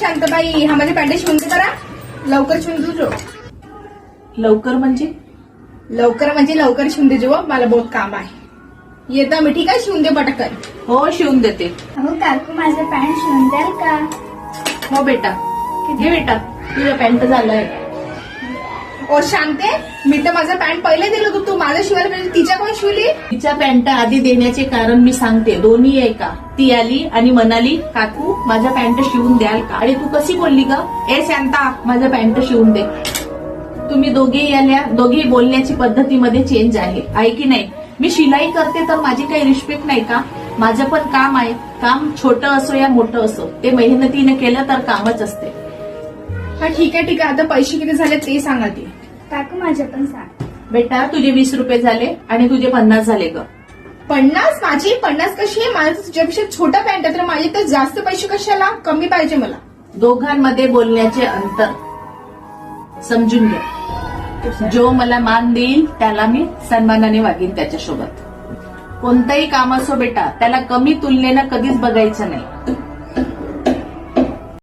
शांताबाई, हा माझे पॅन्ट शिवून दे करा. लवकर शिवून देजो. लवकर म्हणजे? लवकर म्हणजे लवकर शिवून देजो, मला बहुत काम आहे. येतं मी, ठीक आहे, शिवून दे पटकन. हो शिवून देते. अहो काकू, माझं पॅन्ट शिवून द्याल का? हो बेटा, घे बेटा, तुझं पॅन्ट झालंय. ओ शांते, मी तर माझं पॅन्ट पहिले दिलं होतं, तू माझं शिवायला पाहिजे, तिच्या कोण शिवली? तिच्या पॅन्ट आधी देण्याचे कारण मी सांगते. दोन्ही आहे का? ती आली आणि म्हणाली, काकू माझ्या पॅन्ट शिवून द्याल का? आणि तू कशी बोलली ग? ए शांता, माझं पॅन्ट शिवून दे. तुम्ही दोघेही आल्या, दोघेही बोलण्याची पद्धतीमध्ये चेंज आहे की नाही? मी शिलाई करते तर माझी काही रिस्पेक्ट नाही का? माझं पण काम आहे. काम छोटं असो या मोठं असो, ते मेहनतीने केलं तर कामच असते. हा ठीक आहे, आता पैसे किती झाले ते सांगा ती. काकू माझं पण सांग. बेटा तुझे 20 रुपये झाले आणि तुझे 50 झाले ग. 50? माझी 50 कशी आहे? माझं तुझ्यापेक्षा छोटा पॅन्ट आहे, तर माझे तर जास्त पैसे कशाला? कमी पाहिजे मला. दोघांमध्ये बोलण्याचे अंतर समजून घ्या. जो मला मान देईल त्याला मी सन्मानाने वागेन त्याच्यासोबत. कोणतंही काम असो बेटा, त्याला कमी तुलनेनं कधीच बघायचं नाही.